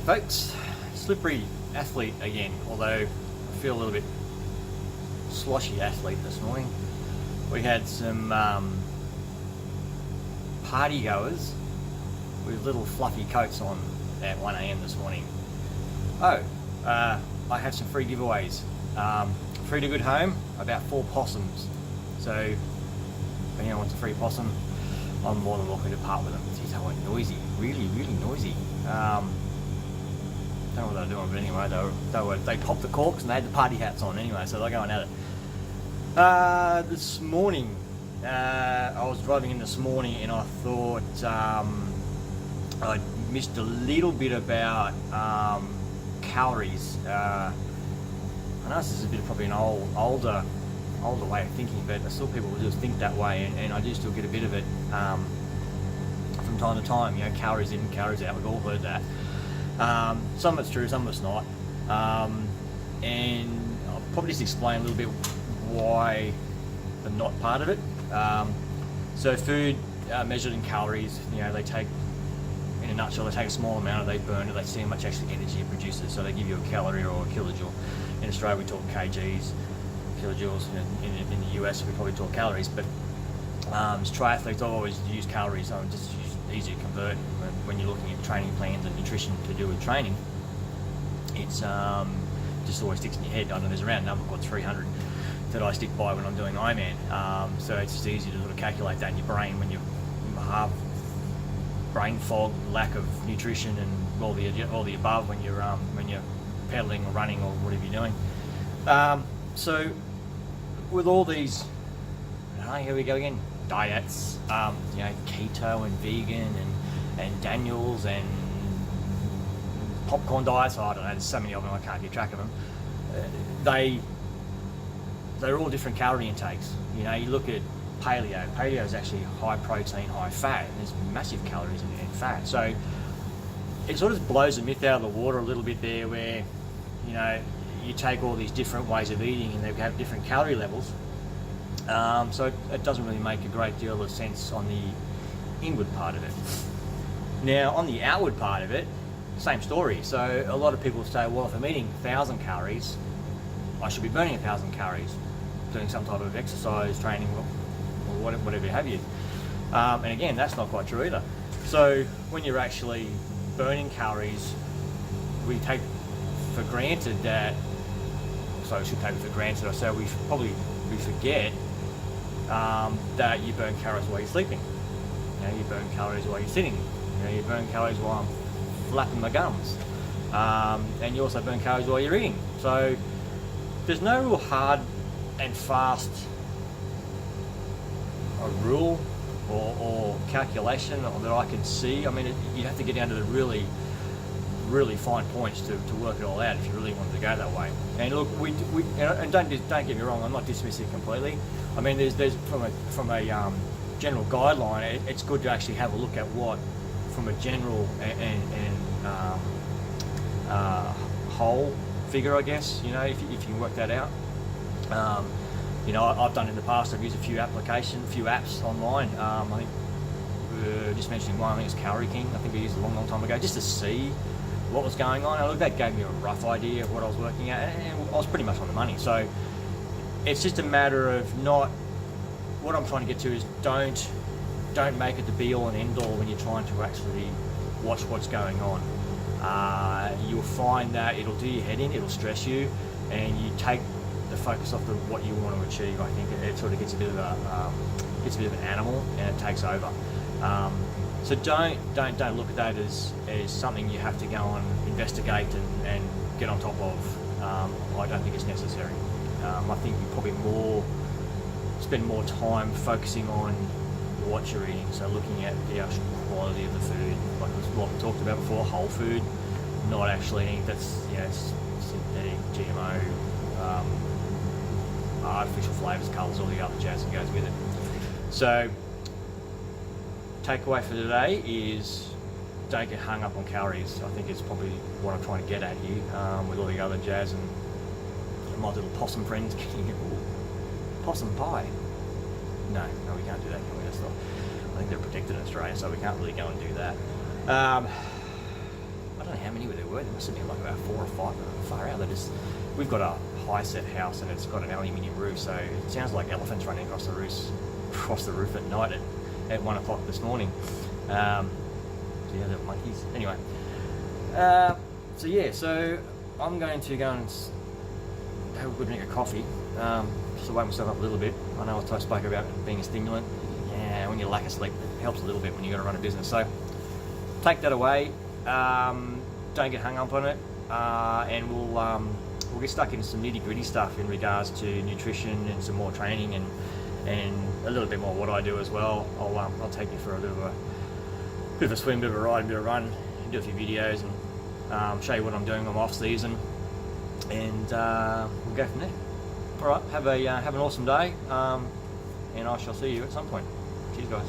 Hey folks, slippery athlete again, although I feel a little bit sloshy athlete this morning. We had some party goers with little fluffy coats on at 1 a.m. this morning. I have some free giveaways. Free to good home, about 4 possums. So if anyone wants a free possum, I'm more than welcome to part with them. Geez, they were noisy, really noisy. Don't know what they're doing, but anyway, they popped the corks and they had the party hats on anyway, so they're going at it. This morning, I was driving in this morning and I thought I missed a little bit about calories. I know this is a bit probably an older way of thinking, but still people will just think that way, and I do still get a bit of it from time to time. You know, calories in, calories out. We've all heard that. Some of it's true, some of it's not, and I'll probably just explain a little bit why the not part of it. So food measured in calories, you know, they take, in a nutshell, they take a small amount, they burn it, they see how much actually energy it produces, so they give you a calorie or a kilojoule. In Australia we talk kgs, kilojoules. In the US we probably talk calories, but as triathletes I've always used calories. I'm just easy to convert when you're looking at training plans and nutrition to do with training. It's just always sticks in your head. I know there's a round number called 300 that I stick by when I'm doing Ironman. So it's just easy to sort of calculate that in your brain when you have brain fog, lack of nutrition, and all the above when you're pedaling or running or whatever you're doing. So with all these, here we go again, diets, you know, keto and vegan and Daniels and popcorn diets. I don't know, there's so many of them I can't keep track of them. They're all different calorie intakes. You know, you look at paleo. Paleo is actually high protein, high fat, and there's massive calories in fat. So it sort of blows the myth out of the water a little bit there, where, you know, you take all these different ways of eating and they have different calorie levels. So it doesn't really make a great deal of sense on the inward part of it. Now on the outward part of it, same story. So a lot of people say, well, if I'm eating 1,000 calories, I should be burning 1,000 calories, doing some type of exercise, training, or whatever have you. And again, that's not quite true either. So when you're actually burning calories, we take for granted that, so we should take it for granted, or so we forget that you burn calories while you're sleeping. You know, you burn calories while you're sitting. You know, you burn calories while I'm flapping my gums. And you also burn calories while you're eating. So there's no real hard and fast rule or calculation that I can see. I mean, you have to get down to the really fine points to work it all out if you really wanted to go that way. And look, and don't get me wrong, I'm not dismissing it completely. I mean, there's from a general guideline, it's good to actually have a look at what, from a general and whole figure, I guess. You know, if you can work that out. You know, I've done in the past. I've used a few apps online. I think just mentioning one. I think it's Calorie King. I think I used it a long time ago just to see what was going on. And look, that gave me a rough idea of what I was working at, and I was pretty much on the money. So it's just a matter of not. What I'm trying to get to is don't make it the be all and end all when you're trying to actually watch what's going on. You'll find that it'll do your head in, it'll stress you, and you take the focus off of what you want to achieve. I think it sort of gets a bit of an animal, and it takes over. So don't look at that as something you have to go and investigate and get on top of. I don't think it's necessary. I think you probably spend more time focusing on what you're eating. So looking at the actual quality of the food, like what we talked about before, whole food, not actually eating that's, you know, synthetic, GMO, artificial flavors, colours, all the other jazz that goes with it. So takeaway for today is don't get hung up on calories. I think it's probably what I'm trying to get at here, with all the other jazz and my little possum friends getting it. Possum pie. No, we can't do that, can we? That's not, I think they're protected in Australia, so we can't really go and do that. I don't don't know how many there were. There must have been like about 4 or 5. Far out. We've got a high set house and it's got an aluminium roof, so it sounds like elephants running across the roof at night at 1 o'clock this morning. So yeah, little monkeys. Anyway, so I'm going to go and have a good drink of coffee. Just to wake myself up a little bit. I know I spoke about being a stimulant. Yeah, when you lack of sleep, it helps a little bit when you got to run a business. So take that away. Don't get hung up on it, and we'll get stuck into some nitty gritty stuff in regards to nutrition and some more training and a little bit more what I do as well. I'll take you for a bit of a swim, bit of a ride, a bit of a run, do a few videos, and show you what I'm doing on my off season, and we'll go from there. All right, have an awesome day, and I shall see you at some point. Cheers, guys.